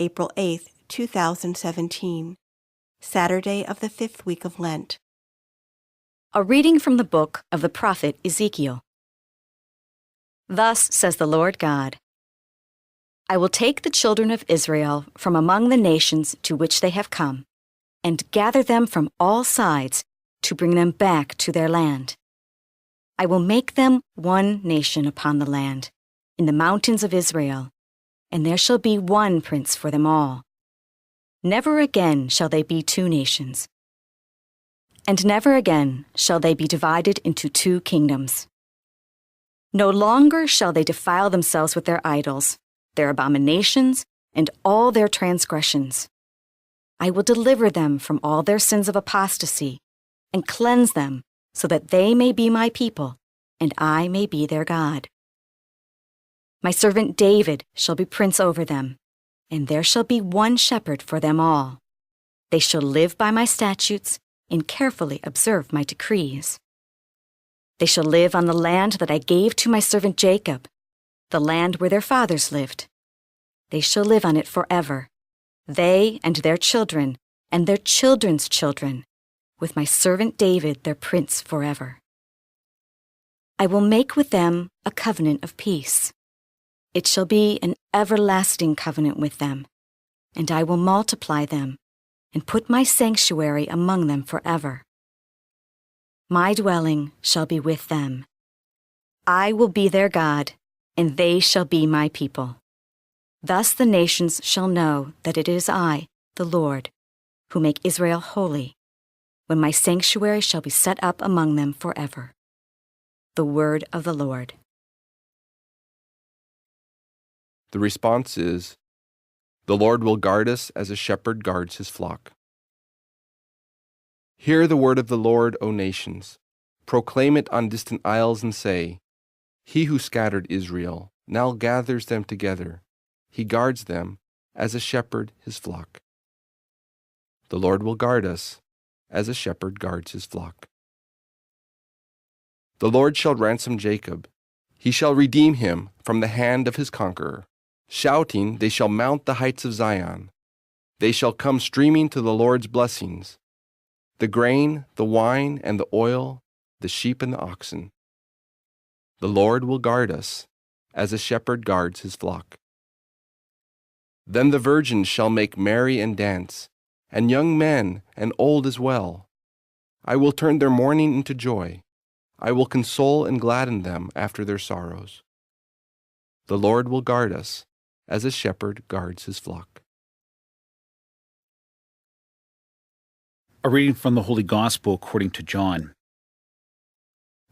April 8, 2017, Saturday of the 5th week of Lent. A reading from the book of the prophet Ezekiel. Thus says the Lord God, I will take the children of Israel from among the nations to which they have come, and gather them from all sides to bring them back to their land. I will make them one nation upon the land, in the mountains of Israel, and there shall be one prince for them all. Never again shall they be two nations, and never again shall they be divided into two kingdoms. No longer shall they defile themselves with their idols, their abominations, and all their transgressions. I will deliver them from all their sins of apostasy, and cleanse them, so that they may be my people, and I may be their God. My servant David shall be prince over them, and there shall be one shepherd for them all. They shall live by my statutes, and carefully observe my decrees. They shall live on the land that I gave to my servant Jacob, the land where their fathers lived. They shall live on it forever, they and their children, and their children's children, with my servant David their prince forever. I will make with them a covenant of peace. It shall be an everlasting covenant with them, and I will multiply them, and put my sanctuary among them forever. My dwelling shall be with them. I will be their God, and they shall be my people. Thus the nations shall know that it is I, the Lord, who make Israel holy, when my sanctuary shall be set up among them forever. The word of the Lord. The response is, the Lord will guard us as a shepherd guards his flock. Hear the word of the Lord, O nations. Proclaim it on distant isles and say, He who scattered Israel now gathers them together. He guards them as a shepherd his flock. The Lord will guard us as a shepherd guards his flock. The Lord shall ransom Jacob. He shall redeem him from the hand of his conqueror. Shouting, they shall mount the heights of Zion. They shall come streaming to the Lord's blessings, the grain, the wine, and the oil, the sheep and the oxen. The Lord will guard us as a shepherd guards his flock. Then the virgins shall make merry and dance, and young men and old as well. I will turn their mourning into joy. I will console and gladden them after their sorrows. The Lord will guard us as a shepherd guards his flock. A reading from the Holy Gospel according to John.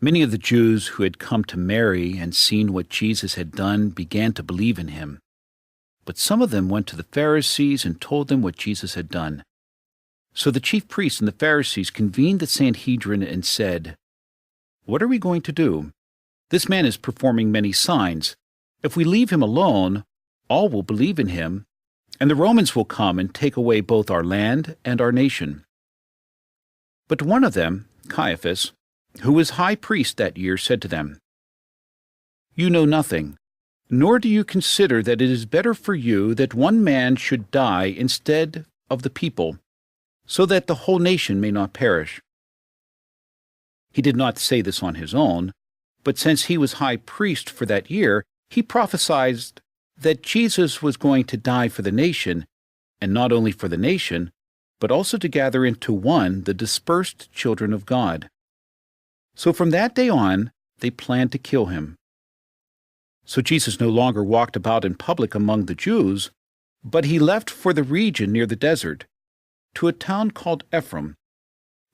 Many of the Jews who had come to Mary and seen what Jesus had done began to believe in him. But some of them went to the Pharisees and told them what Jesus had done. So the chief priests and the Pharisees convened the Sanhedrin and said, What are we going to do? This man is performing many signs. If we leave him alone, all will believe in him, and the Romans will come and take away both our land and our nation. But one of them, Caiaphas, who was high priest that year, said to them, You know nothing, nor do you consider that it is better for you that one man should die instead of the people, so that the whole nation may not perish. He did not say this on his own, but since he was high priest for that year, he prophesied that Jesus was going to die for the nation, and not only for the nation, but also to gather into one the dispersed children of God. So from that day on, they planned to kill him. So Jesus no longer walked about in public among the Jews, but he left for the region near the desert, to a town called Ephraim,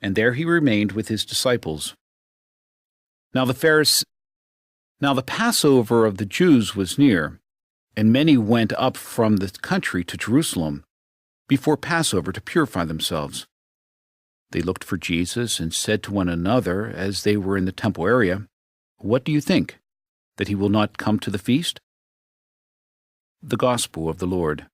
and there he remained with his disciples. Now the Passover of the Jews was near, and many went up from the country to Jerusalem before Passover to purify themselves. They looked for Jesus and said to one another as they were in the temple area, What do you think, that he will not come to the feast? The Gospel of the Lord.